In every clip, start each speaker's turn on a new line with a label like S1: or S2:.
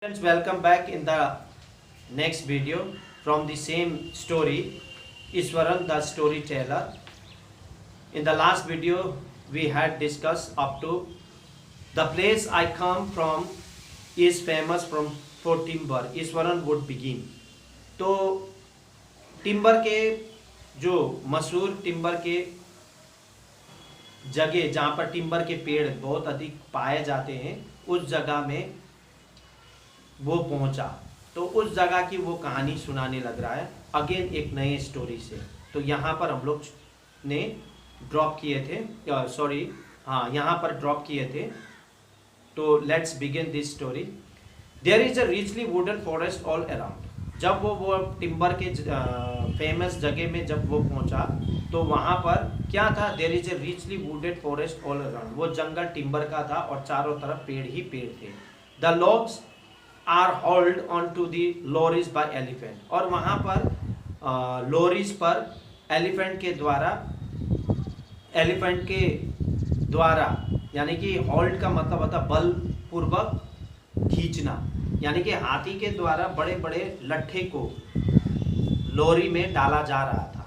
S1: Friends, welcome back in the next video from the same story, Iswaran the storyteller. In the last video, we had discussed up to the place I come from is famous for timber. Iswaran would begin. तो timber के जो मशहूर timber के जगह जहाँ पर timber के पेड़ बहुत अधिक पाए जाते हैं उस जगह में वो पहुंचा। तो उस जगह की वो कहानी सुनाने लग रहा है अगेन एक नए स्टोरी से। तो यहाँ पर हम लोग ने ड्रॉप किए थे, यहाँ पर ड्रॉप किए थे। तो let's begin this story. There is a richly wooden forest all around. जब वो टिम्बर के फेमस जगह में जब वो पहुंचा तो वहाँ पर क्या था, there is a richly wooded forest all around. वो जंगल टिम्बर का था और चारों तरफ पेड़ ही पेड़ थे। The logs are hold on to the lorries by elephant. और वहाँ पर लॉरीज पर एलिफेंट के द्वारा यानी कि होल्ड का मतलब होता बलपूर्वक खींचना, यानी कि हाथी के द्वारा बड़े बड़े लट्ठे को लॉरी में डाला जा रहा था।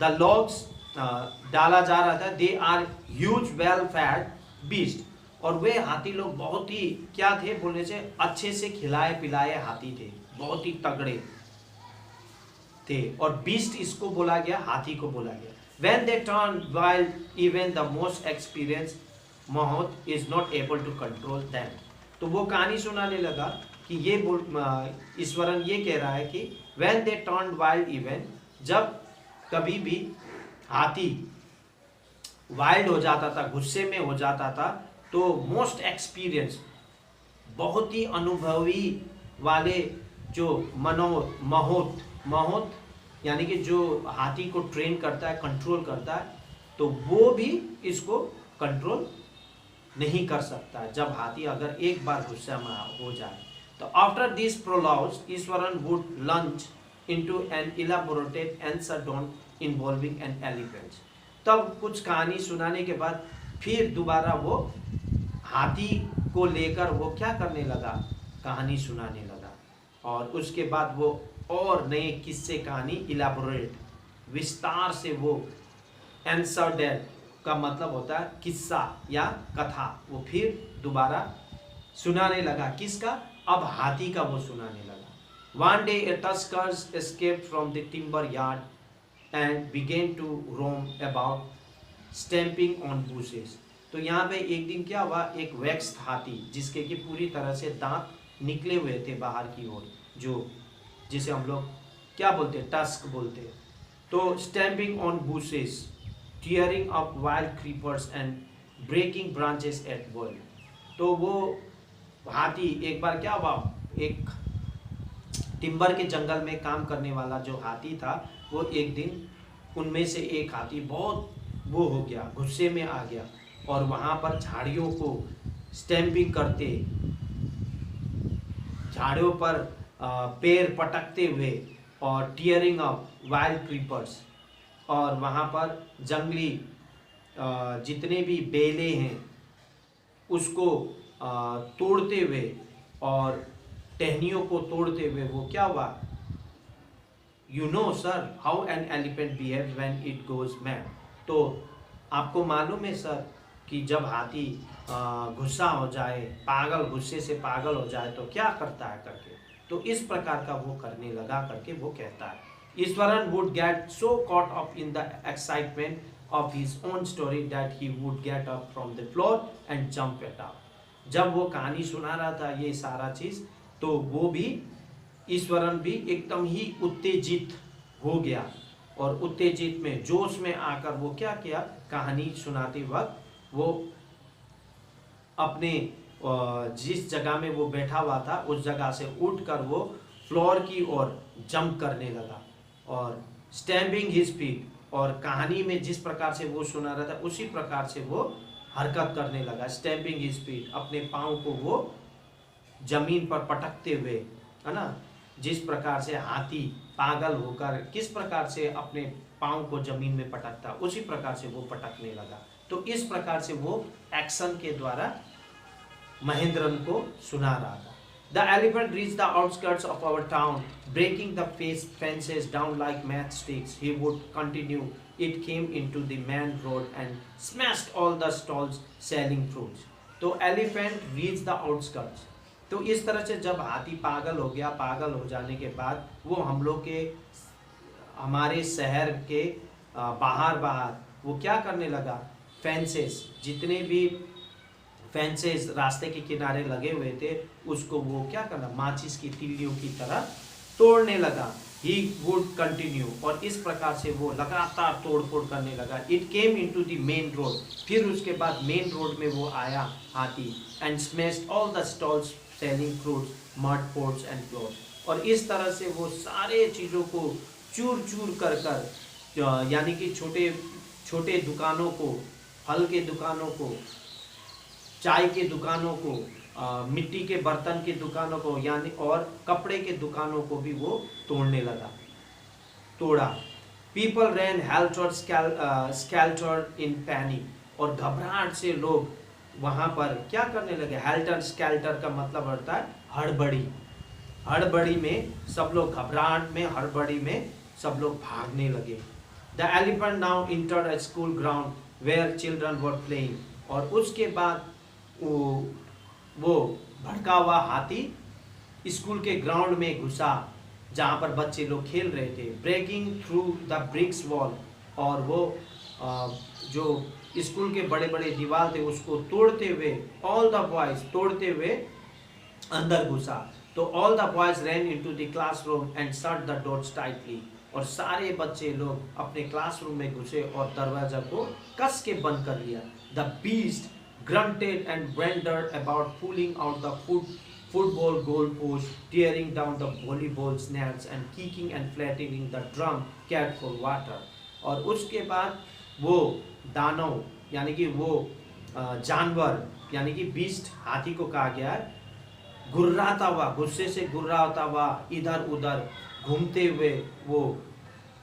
S1: द लॉग्स डाला जा रहा था। They are huge well fed beast. और वे हाथी लोग बहुत ही क्या थे बोलने से अच्छे से खिलाए पिलाए हाथी थे, बहुत ही तगड़े थे। और बीस्ट इसको बोला गया, हाथी को बोला गया। When they turn wild, even the most experienced mahout is not able to control them. तो वो कहानी सुनाने लगा कि ये ईश्वरन ये कह रहा है कि when they turn wild, even जब कभी भी हाथी वाइल्ड हो जाता था, गुस्से में हो जाता था, तो मोस्ट एक्सपीरियंस बहुत ही अनुभवी वाले जो महोत यानी कि जो हाथी को ट्रेन करता है, कंट्रोल करता है, तो वो भी इसको कंट्रोल नहीं कर सकता जब हाथी अगर एक बार गुस्सा में हो जाए। तो after this prologues Eshwaran would launch into an elaborated answer don't involving an elephant. तब कुछ कहानी सुनाने के बाद फिर दोबारा वो हाथी को लेकर वो क्या करने लगा, कहानी सुनाने लगा। और उसके बाद वो और नए किस्से कहानी इलाबोरेट विस्तार से वो आंसर डेड का मतलब होता है किस्सा या कथा, वो फिर दोबारा सुनाने लगा। किसका? अब हाथी का वो सुनाने लगा। One day a tuskers escaped from the timber yard and began to roam about stamping on bushes. तो यहाँ पे एक दिन क्या हुआ, एक वैक्स हाथी जिसके कि पूरी तरह से दांत निकले हुए थे बाहर की ओर, जो जिसे हम लोग क्या बोलते हैं, टस्क बोलते हैं। तो stamping on bushes, tearing up wild creepers and breaking branches at will. तो वो हाथी एक बार क्या हुआ, एक टिम्बर के जंगल में काम करने वाला जो हाथी था, वो एक दिन उनमें से एक हाथी बहुत वो हो गया, गुस्से में आ गया और वहाँ पर झाड़ियों को स्टैम्पिंग करते, झाड़ियों पर पैर पटकते हुए और टीयरिंग अप वाइल्ड क्रीपर्स, और वहाँ पर जंगली जितने भी बेले हैं उसको तोड़ते हुए और टहनियों को तोड़ते हुए वो क्या हुआ, you know sir how an elephant behaves when it goes mad. तो आपको मालूम है सर कि जब हाथी गुस्सा हो जाए, पागल, गुस्से से पागल हो जाए तो क्या करता है करके। तो इस प्रकार का वो करने लगा करके वो कहता है। Eswaran would get so caught up in the excitement of his own story that he would get up from the floor and jump it out. जब वो कहानी सुना रहा था ये सारा चीज, तो वो भी ईश्वरन भी एकदम ही उत्तेजित हो गया और उत्तेजित में जोश में आकर वो क्या किया, कहानी सुनाते वक्त वो अपने जिस जगह में वो बैठा हुआ था उस जगह से उठकर वो फ्लोर की ओर जंप करने लगा और स्टैम्पिंग हिज फीट, और कहानी में जिस प्रकार से वो सुना रहा था उसी प्रकार से वो हरकत करने लगा। स्टैम्पिंग हिज फीट, अपने पाँव को वो जमीन पर पटकते हुए, है ना, जिस प्रकार से हाथी पागल होकर किस प्रकार से अपने पाँव को जमीन में पटकता उसी प्रकार से वो पटकने लगा। तो इस प्रकार से वो एक्शन के द्वारा महेंद्रन को सुना रहा था। The elephant reached the outskirts of our town, breaking the fences down like matchsticks. He would continue. It came into the main road and smashed all the stalls selling fruits. तो elephant reach the outskirts. तो इस तरह से जब हाथी पागल हो गया, पागल हो जाने के बाद वो हम लोग के हमारे शहर के बाहर बाहर वो क्या करने लगा, फेंसेस, जितने भी फेंसेस रास्ते के किनारे लगे हुए थे उसको वो क्या करना, माचिस की तिल्लियों की तरह तोड़ने लगा। ही वुड कंटिन्यू, और इस प्रकार से वो लगातार तोड़ फोड़ करने लगा। It came into the main road, फिर उसके बाद मेन रोड में वो आया हाथी, and smashed all the stalls selling fruits, mud pots and cloth. और इस तरह से वो सारे चीज़ों को चूर चूर कर कर, यानी कि छोटे छोटे दुकानों को, फल के दुकानों को, चाय के दुकानों को, मिट्टी के बर्तन के दुकानों को, यानी और कपड़े के दुकानों को भी वो तोड़ने लगा, तोड़ा। People ran helter skelter in panic, और घबराहट से लोग वहाँ पर क्या करने लगे। हेल्टर स्केल्टर का मतलब होता है हड़बड़ी, हड़बड़ी में सब लोग, घबराहट में, हड़बड़ी में सब लोग भागने लगे। The elephant now entered a school ground where children were playing, और उसके बाद वो भड़का हुआ हाथी स्कूल के ग्राउंड में घुसा जहाँ पर बच्चे लोग खेल रहे थे। Breaking through the bricks wall, और वो जो स्कूल के बड़े बड़े दीवार थे उसको तोड़ते हुए, ऑल द बॉयज तोड़ते हुए अंदर घुसा। तो all the boys ran into the classroom and shut the doors tightly, और सारे बच्चे लोग अपने क्लासरूम में घुसे और दरवाजा को कस के बंद कर लिया। The beast grunted and wandered about, pulling out the football goalpost, tearing down the volleyball nets, and kicking and flattening the drum cat for water। और उसके बाद वो दानव, यानी कि वो जानवर, यानी कि बीस्ट, हाथी को कहा गया है, गुर्राता हुआ, गुस्से से गुर्राता हुआ, इधर उधर घूमते हुए वो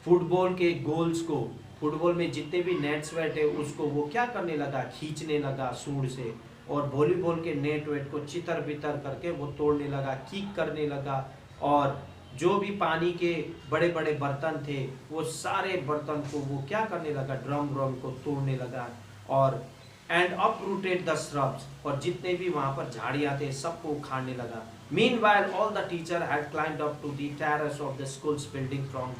S1: फुटबॉल के गोल्स को, फुटबॉल में जितने भी नेट्स बैठे उसको वो क्या करने लगा, खींचने लगा सूंड से, और वॉलीबॉल के नेट वेट को चितर बितर करके वो तोड़ने लगा, किक करने लगा, और जो भी पानी के बड़े बड़े बर्तन थे वो सारे बर्तन को वो क्या करने लगा, ड्रम को तोड़ने लगा, और एंड अपरूटेड द श्रब्स, और जितने भी वहाँ पर झाड़ियाँ थे सबको उखाड़ने लगा। Meanwhile all the teacher had climbed up to the terrace of the school's building from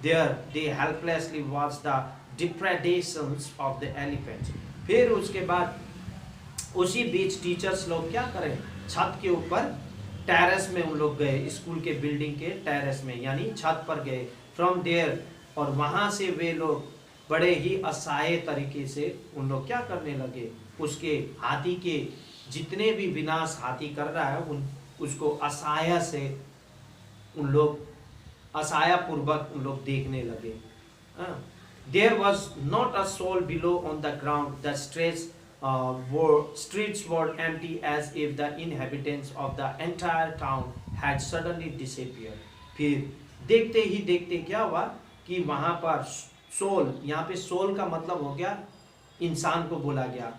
S1: There they helplessly watched the depredations of the elephants। फिर उसके बाद उसी बीच टीचर्स लोग क्या करें, छत के ऊपर टेरेस में उन लोग गए, स्कूल के बिल्डिंग के टेरेस में, यानी छत पर गए। फ्रॉम देयर, और वहाँ से वे लोग बड़े ही असहाय तरीके से उन लोग क्या करने लगे, उसके हाथी के जितने भी विनाश हाथी कर रहा है उसको असहाय से उन लोग, असहाय पूर्वक उन लोग देखने लगे। There was not a soul below on the ground. The streets were empty as if the inhabitants of the entire town had suddenly disappeared। फिर देखते ही देखते क्या हुआ कि वहाँ पर सोल, यहाँ पे सोल का मतलब हो गया इंसान को बोला गया,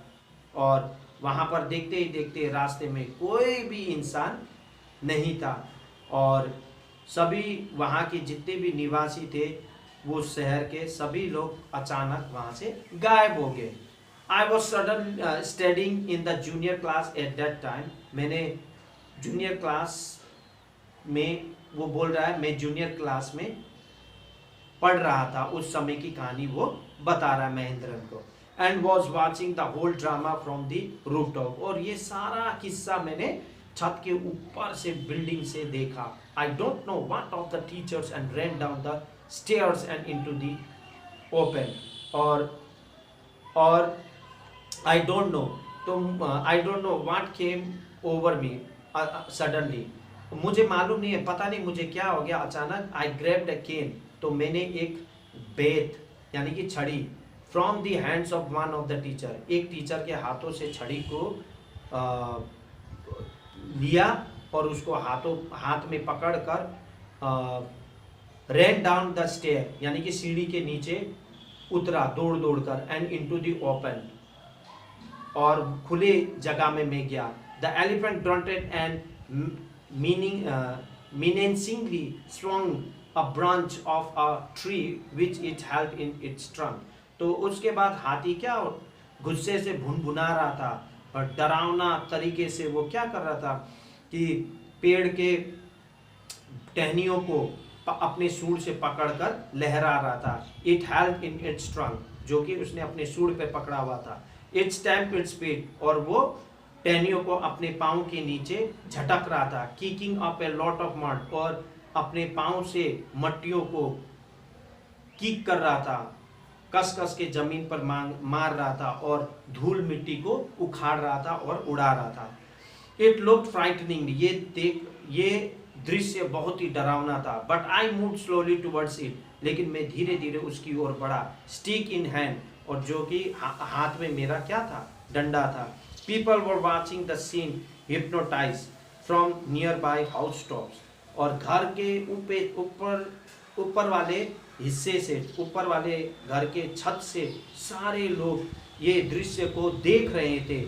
S1: और वहाँ पर देखते ही देखते रास्ते में कोई भी इंसान नहीं था, और सभी वहाँ के जितने भी निवासी थे वो शहर के सभी लोग अचानक वहाँ से गायब हो गए। I was sudden studying in the junior class at that time. मैंने जूनियर क्लास में, वो बोल रहा है मैं जूनियर क्लास में पढ़ रहा था, उस समय की कहानी वो बता रहा है महेंद्रन को। And was watching the whole drama from the rooftop, और ये सारा किस्सा मैंने छत के ऊपर से, बिल्डिंग से देखा। I don't know what of the teachers and ran down the stairs and into the open, or I don't know, तो I don't know what came over me suddenly, मुझे मालूम नहीं है, पता नहीं मुझे क्या हो गया अचानक। I grabbed a cane, तो मैंने एक बेत यानी कि छड़ी, from the hands of one of the teacher, एक टीचर के हाथों से छड़ी को लिया और उसको हाथ में पकड़कर रैन डाउन द स्टेयर, यानी कि सीढ़ी के नीचे उतरा दौड़ दौड़ कर, एंड इनटू द ओपन, और खुले जगह में मैं गया। The elephant granted and meaning menacingly swung a branch of a tree which it held in its trunk. तो उसके बाद हाथी क्या गुस्से से भुनभुना रहा था और डरावना तरीके से वो क्या कर रहा था कि पेड़ के टहनियों को अपने सूंड से पकड़कर लहरा रहा था. It held in its trunk, जो कि उसने अपने सूंड पे पकड़ा हुआ था. इट्स स्टैम्प इट्स फीट, और वो टहनियों को अपने पाँव के नीचे झटक रहा था. Kicking up a lot of mud, और अपने पाँव से मट्टियों को किक कर रहा था, कस कस के जमीन पर मार रहा था और धूल मिट्टी को उखाड़ रहा था और उड़ा रहा था. इट लुक्ड फ्राइटनिंग, ये दृश्य बहुत ही डरावना था. But I move slowly towards it, लेकिन मैं धीरे धीरे उसकी ओर बढ़ा. स्टिक इन हैंड, और जो कि हाथ में मेरा क्या था, डंडा था. People were watching the scene hypnotize from nearby house tops, और घर के ऊपर वाले हिस्से से, ऊपर वाले घर के छत से सारे लोग ये दृश्य को देख रहे थे,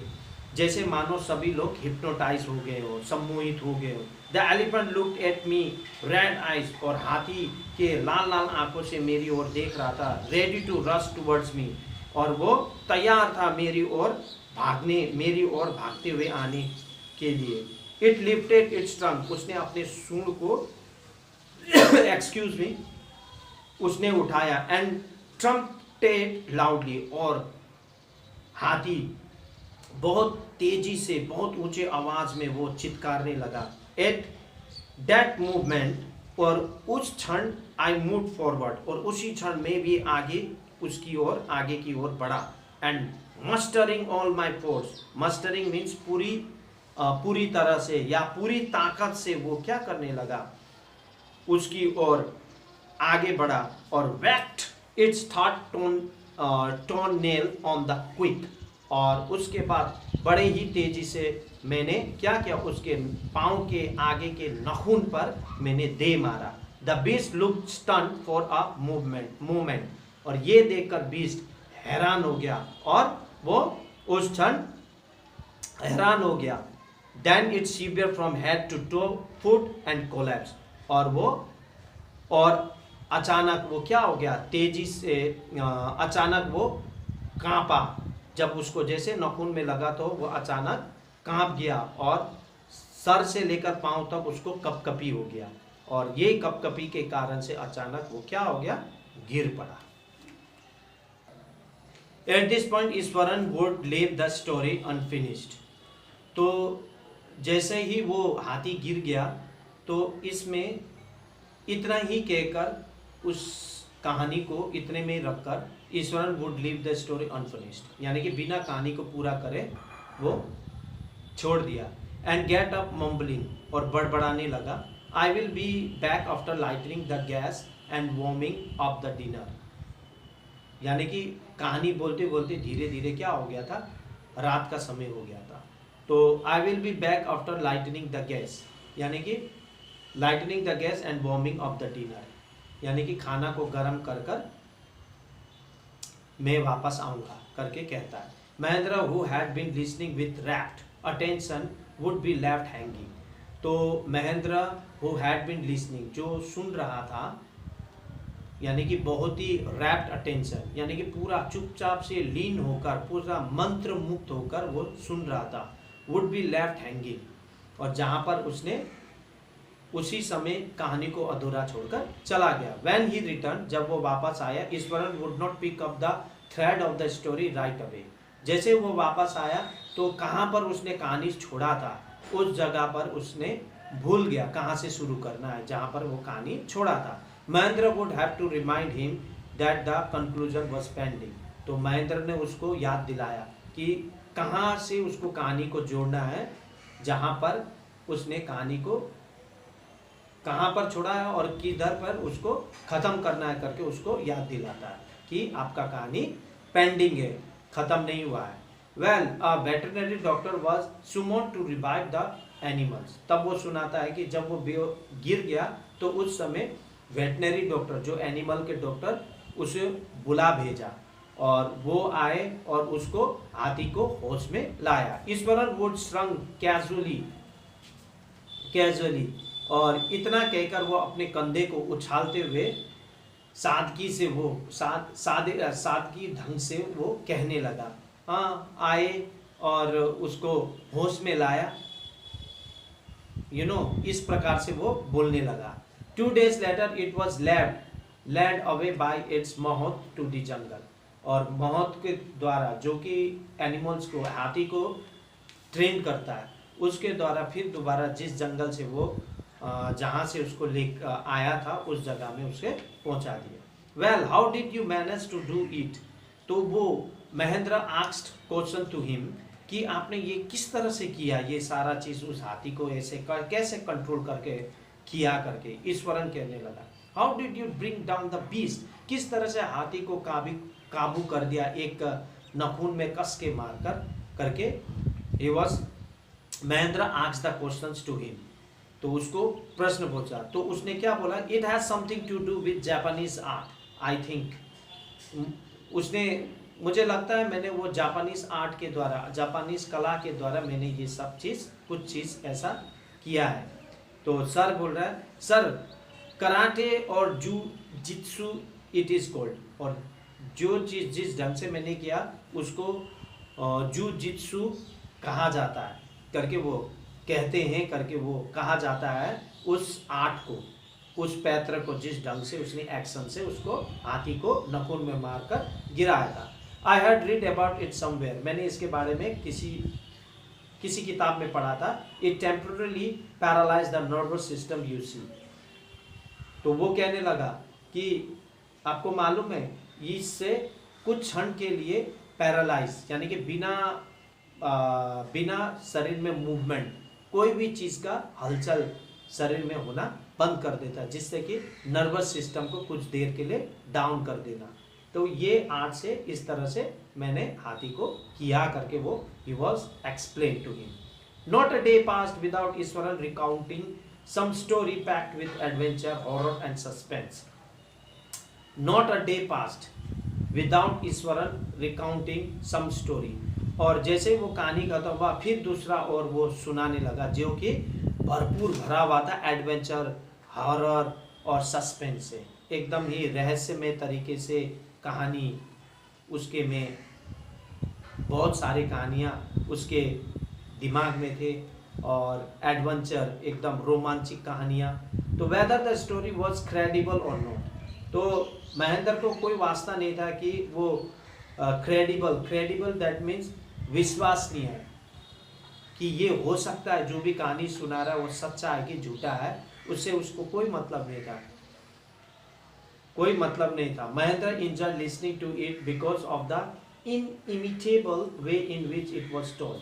S1: जैसे मानो सभी लोग हिप्नोटाइज हो गए हो, सम्मोहित हो गए हो. The elephant looked at me red eyes, और हाथी के लाल लाल आंखों से मेरी ओर देख रहा था. Ready to rush towards me, और वो तैयार था मेरी ओर भागते हुए आने के लिए. इट लिफ्टेड इट्स ट्रंक, उसने अपने सूंड को एक्सक्यूज मी उसने उठाया. एंड ट्रम्पेटेड लाउडली, और हाथी बहुत तेजी से, बहुत ऊंचे आवाज में वो चित्कारने लगा. एट दैट मूवमेंट, और उस क्षण आई मूव फॉरवर्ड, और उसी क्षण में भी आगे की ओर बढ़ा. And mustering all my force, mustering means पूरी तरह से या पूरी ताकत से वो क्या करने लगा, उसकी ओर आगे बढ़ा. और whacked its toenail on the quick, और उसके बाद बड़े ही तेजी से मैंने क्या किया, उसके पाँव के आगे के नाखून पर मैंने दे मारा. The beast looked stunned for a moment, और ये देखकर बीस्ट हैरान हो गया, और वो उस क्षण हैरान हो गया. Then it shiver from head to toe, foot and collapse, और अचानक वो क्या हो गया, तेजी से अचानक वो कांपा. जब उसको जैसे नाखून में लगा तो वो अचानक कांप गया, और सर से लेकर पांव तक उसको कपकपी हो गया, और ये कपकपी के कारण से अचानक वो क्या हो गया, गिर पड़ा. At this point Eswaran would leave the story unfinished. तो जैसे ही वो हाथी गिर गया, तो इसमें इतना ही कहकर, उस कहानी को इतने में रखकर Eswaran would leave the story unfinished, यानी कि बिना कहानी को पूरा करे वो छोड़ दिया. एंड गेट अप मम्बलिंग, और बड़बड़ाने लगा. I will be back after lightning the gas and warming of the dinner, यानी कि कहानी बोलते बोलते धीरे धीरे क्या हो गया था, रात का समय हो गया था. तो I will be back after lightning the gas, यानी कि lightning the gas and warming of the dinner, यानी कि खाना को गर्म कर कर मैं वापस आऊँगा करके कहता है. Mahendra who had been listening with rapt attention would be left hanging. तो Mahendra who had been listening, जो सुन रहा था, यानी कि बहुत ही रैप्ट अटेंशन, यानी कि पूरा चुपचाप से लीन होकर, पूरा मंत्र मुक्त होकर वो सुन रहा था. वुड बी लेफ्ट हैंगिंग, और जहाँ पर उसने उसी समय कहानी को अधूरा छोड़कर चला गया. व्हेन ही रिटर्न, जब वो वापस आया, Iswaran would not pick up the thread of the story right away. जैसे वो वापस आया तो कहाँ पर उसने कहानी छोड़ा था, उस जगह पर उसने भूल गया कहाँ से शुरू करना है, जहाँ पर वो कहानी छोड़ा था. Mahendra would have to remind him that the conclusion was pending. तो महेंद्र ने उसको याद दिलाया कि कहाँ से उसको कहानी को जोड़ना है, जहाँ पर उसने कहानी को कहाँ पर छोड़ा है और किधर पर उसको ख़त्म करना है करके उसको याद दिलाता है कि आपका कहानी पेंडिंग है, ख़त्म नहीं हुआ है. Well, a veterinary doctor was summoned to revive the animals. तब वो सुनाता है कि जब वो गिर गया तो उस समय वेटनरी डॉक्टर, जो एनिमल के डॉक्टर, उसे बुला भेजा, और वो आए और उसको हाथी को होश में लाया. ईश्वरन वुड श्रंग कैजुअली कैजुअली, और इतना कहकर वो अपने कंधे को उछालते हुए सादगी से वो सादगी ढंग से वो कहने लगा। हाँ आए और उसको होश में लाया, इस प्रकार से वो बोलने लगा। 2 days later it was led away by its मौत to the जंगल, और मौत के द्वारा, जो कि एनिमल्स को, हाथी को ट्रेन करता है, उसके द्वारा फिर दोबारा जिस जंगल से वो जहाँ से उसको ले आया था उस जगह में उसे पहुँचा दिया। Well how did you manage to do it? तो वो Mahendra asked question to him कि आपने ये किस तरह से किया, ये सारा चीज़ उस हाथी को ऐसे कैसे कंट्रोल करके किया करके। ईश्वरन कहने लगा, how did you bring down the beast? किस तरह से हाथी को काबू कर दिया, एक नखून में कस के मार करके। He was Mahendra asked the questions to him, तो उसको प्रश्न पूछा, तो उसने क्या बोला, it has something to do with Japanese art I think. उसने, मुझे लगता है मैंने वो जापानीज आर्ट के द्वारा, जापानीज कला के द्वारा मैंने ये सब चीज़, कुछ चीज़ ऐसा किया है। तो सर बोल रहा है, सर कराटे और जू जित्सु इट इज़ कॉल्ड, और जो चीज़ जिस ढंग से मैंने किया उसको जू जित्सु कहा जाता है करके वो कहते हैं, करके वो कहा जाता है उस आर्ट को, उस पैत्र को, जिस ढंग से उसने एक्शन से उसको हाथी को नखून में मारकर गिराया था। I had read about it somewhere, मैंने इसके बारे में किसी किताब में पढ़ा था। It temporary paralyse the nervous system you see. तो वो कहने लगा कि आपको मालूम है, इससे कुछ क्षण के लिए पैरालाइज, यानी कि बिना शरीर में मूवमेंट, कोई भी चीज़ का हलचल शरीर में होना बंद कर देता है, जिससे कि नर्वस सिस्टम को कुछ देर के लिए डाउन कर देना। तो ये आर्ट से इस तरह से मैंने हाथी को किया करके वो he was explain to him. Not a day passed without Iswaran recounting some story packed with adventure, horror and suspense. Not a day passed without Iswaran recounting some story, और जैसे वो कहानी खत्म हुआ फिर दूसरा और वो सुनाने लगा, जो कि भरपूर भरा हुआ था एडवेंचर, हॉरर और सस्पेंस से, एकदम ही रहस्यमय तरीके से कहानी। उसके में बहुत सारी कहानियाँ उसके दिमाग में थे, और एडवेंचर, एकदम रोमांचिक कहानियाँ। तो whether the story was credible और नॉट, तो महेंद्र को कोई वास्ता नहीं था कि वो क्रेडिबल दैट मीन्स विश्वसनीय है, कि ये हो सकता है, जो भी कहानी सुना रहा है वो सच्चा है कि झूठा है, उससे उसको कोई मतलब नहीं था, कोई मतलब नहीं था। Mahendra enjoyed listening to it because of the inimitable way in which it was told,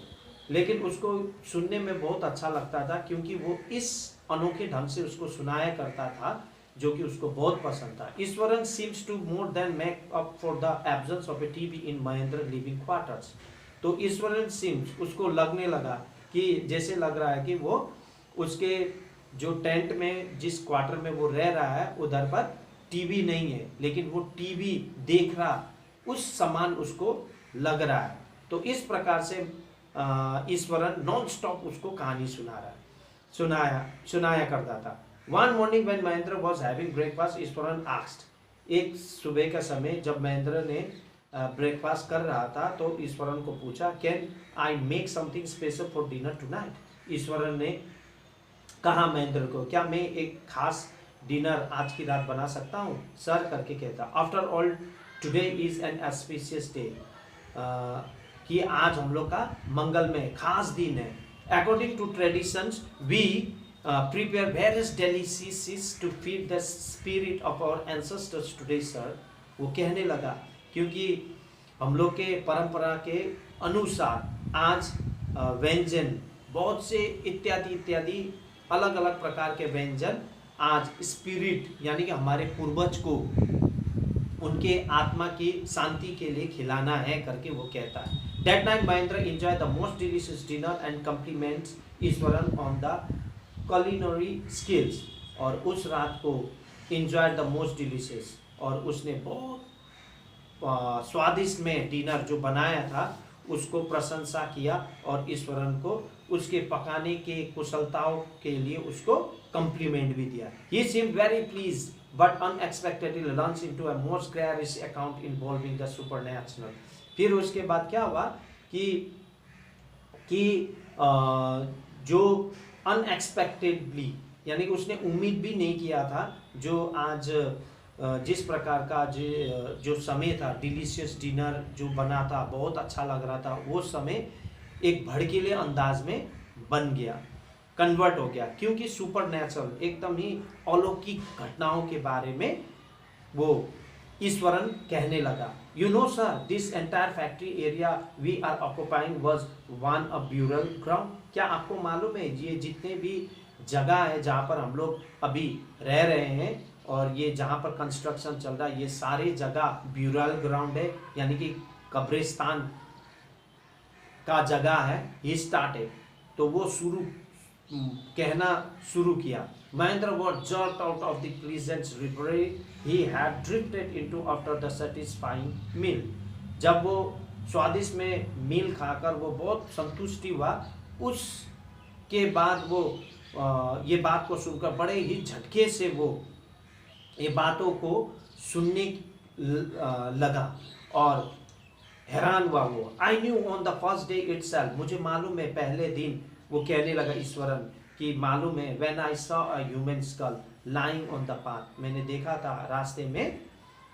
S1: लेकिन उसको सुनने में बहुत अच्छा लगता था क्योंकि वो इस अनोखे ढंग से उसको सुनाया करता था, जो कि उसको बहुत पसंद था। Iswaran seems to more than make up for the absence of a TV in Mahendra living quarters. तो ईश्वरन सीम्स, उसको लगने लगा कि जैसे लग रहा है कि वो उसके जो टेंट में, जिस क्वार्टर में वो रह रहा है, उधर पर टीवी नहीं है, लेकिन वो टीवी देख रहा, उस समान उसको लग रहा है। तो इस प्रकार से ईश्वरन नॉन स्टॉप उसको कहानी सुनाया करता था। One morning when Mahendra was having breakfast, Eswaran asked, एक सुबह का समय जब महेंद्र ने ब्रेकफास्ट कर रहा था तो ईश्वरन को पूछा, can I make something special for dinner tonight? Eswaran ने कहा महेंद्र को, क्या मैं एक खास डिनर आज की रात बना सकता हूँ सर, करके कहता। After all today is an auspicious day, कि आज हम लोग का मंगलमय खास दिन है। According to traditions we prepare various delicacies to feed the spirit of our ancestors today sir। वो कहने लगा क्योंकि हम लोग के परंपरा के अनुसार आज व्यंजन, बहुत से इत्यादि अलग अलग प्रकार के व्यंजन आज स्पिरिट, यानी कि हमारे पूर्वज को, उनके आत्मा की शांति के लिए खिलाना है करके वो कहता है। That night Mahendra enjoyed the most delicious dinner and compliments Eswaran on the culinary skills, और उस रात को enjoyed the most delicious, और उसने बहुत स्वादिष्ट में डिनर जो बनाया था उसको प्रशंसा किया और ईश्वरन को उसके पकाने के कुशलताओं के लिए उसको कॉम्प्लीमेंट भी दिया. He seemed very pleased but unexpectedly launched into a most garish account involving the supernatural. फिर उसके बाद क्या हुआ कि जो अनएक्सपेक्टेडली, यानी कि उसने उम्मीद भी नहीं किया था, जो आज जिस प्रकार का जो समय था, डिलीशियस डिनर जो बना था, बहुत अच्छा लग रहा था, वो समय एक भड़कीले अंदाज में बन गया, कन्वर्ट हो गया, क्योंकि सुपरनैचुरल एकदम ही अलौकिक घटनाओं के बारे में वो ईश्वरन कहने लगा. You know sir, this entire factory area we are occupying was one a burial ground. क्या आपको मालूम है ये जितने भी जगह है जहाँ पर हम लोग अभी रह रहे हैं और ये जहाँ पर कंस्ट्रक्शन चल रहा है, ये सारे जगह ब्यूरल ग्राउंड है, यानी कि कब्रिस्तान का जगह है. ही स्टार्टेड, तो वो कहना शुरू किया. Mahendra was jerked out of the pleasant reverie he had drifted into after the satisfying meal. जब वो स्वादिष्ट में मील खाकर वो बहुत संतुष्टि हुआ, उसके बाद वो ये बात को सुनकर बड़े ही झटके से वो ये बातों को सुनने लगा और हैरान हुआ वो. I knew on the first day itself, मुझे मालूम है पहले दिन, वो कहने लगा ईश्वरन कि मालूम है, when I saw a human school lying on the path, मैंने देखा था रास्ते में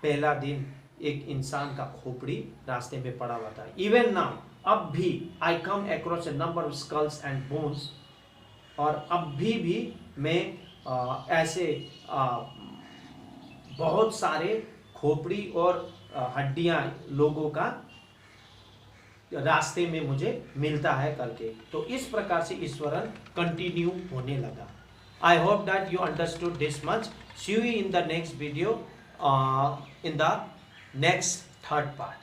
S1: पहला दिन एक इंसान का खोपड़ी रास्ते में पड़ा हुआ था. इवन नाउ, अब भी I come across a number of skulls and bones, और अब भी मैं ऐसे बहुत सारे खोपड़ी और हड्डियां लोगों का रास्ते में मुझे मिलता है करके. तो इस प्रकार से ईश्वरन कंटिन्यू होने लगा. I hope that you understood this much. See you in the next video, in the next third part.